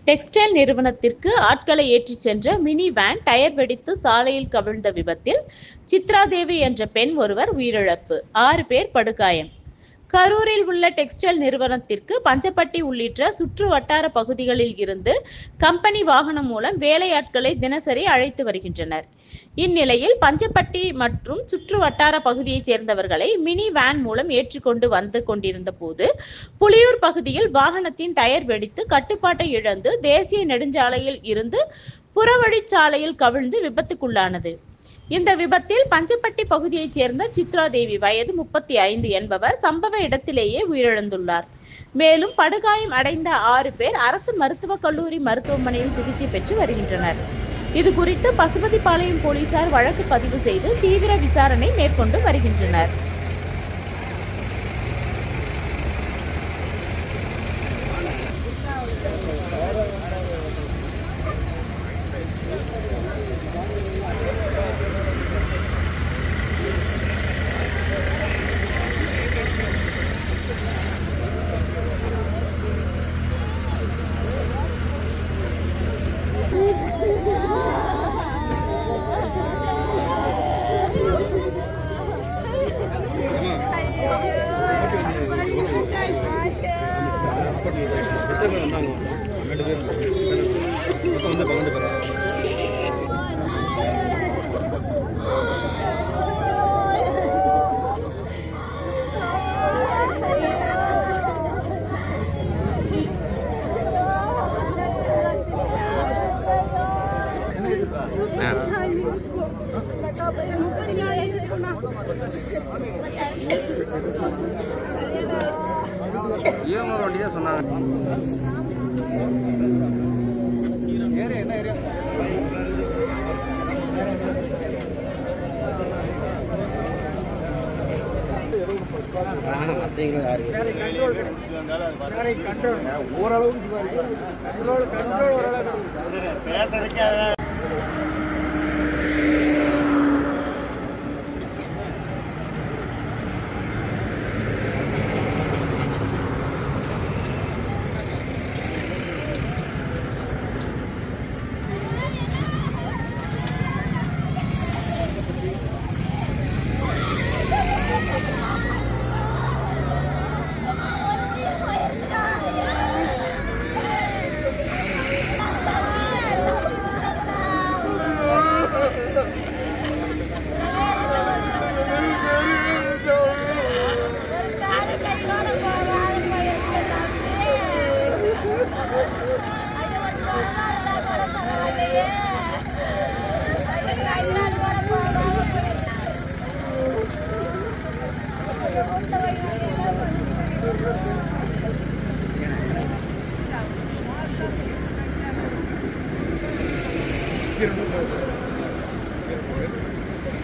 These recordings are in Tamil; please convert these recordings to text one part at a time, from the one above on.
டெக்ஸ்டைல் நிறுவனத்திற்கு ஆட்களை ஏற்றிச் சென்ற மினி வேன் டயர் வெடித்து சாலையில் கவிழ்ந்த விபத்தில் சித்ராதேவி என்ற பெண் ஒருவர் உயிரிழப்பு, 6 பேர் படுகாயம். கரூரில் உள்ள டெக்ஸ்டைல் நிறுவனத்திற்கு பஞ்சப்பட்டி உள்ளிட்ட சுற்று வட்டார பகுதிகளில் இருந்து கம்பெனி வாகனம் மூலம் வேலையாட்களை தினசரி அழைத்து வருகின்றனர். இந்நிலையில் பஞ்சப்பட்டி மற்றும் சுற்று வட்டார பகுதியைச் சேர்ந்தவர்களை மினி வேன் மூலம் ஏற்றிக்கொண்டு வந்து கொண்டிருந்த போது புலியூர் பகுதியில் வாகனத்தின் டயர் வெடித்து கட்டுப்பாட்டை இழந்து தேசிய நெடுஞ்சாலையில் இருந்து புறவழிச்சாலையில் கவிழ்ந்து விபத்துக்குள்ளானது. இந்த விபத்தில் பஞ்சப்பட்டி பகுதியைச் சேர்ந்த சித்ராதேவி வயது 35 என்பவர் சம்பவ இடத்திலேயே உயிரிழந்துள்ளார். மேலும் படுகாயம் அடைந்த 6 பேர் அரசு மருத்துவக் கல்லூரி மருத்துவமனையில் சிகிச்சை பெற்று வருகின்றனர். இதுகுறித்து பசுபதிபாளையம் போலீசார் வழக்கு பதிவு செய்து தீவிர விசாரணை மேற்கொண்டு வருகின்றனர்.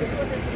Gracias.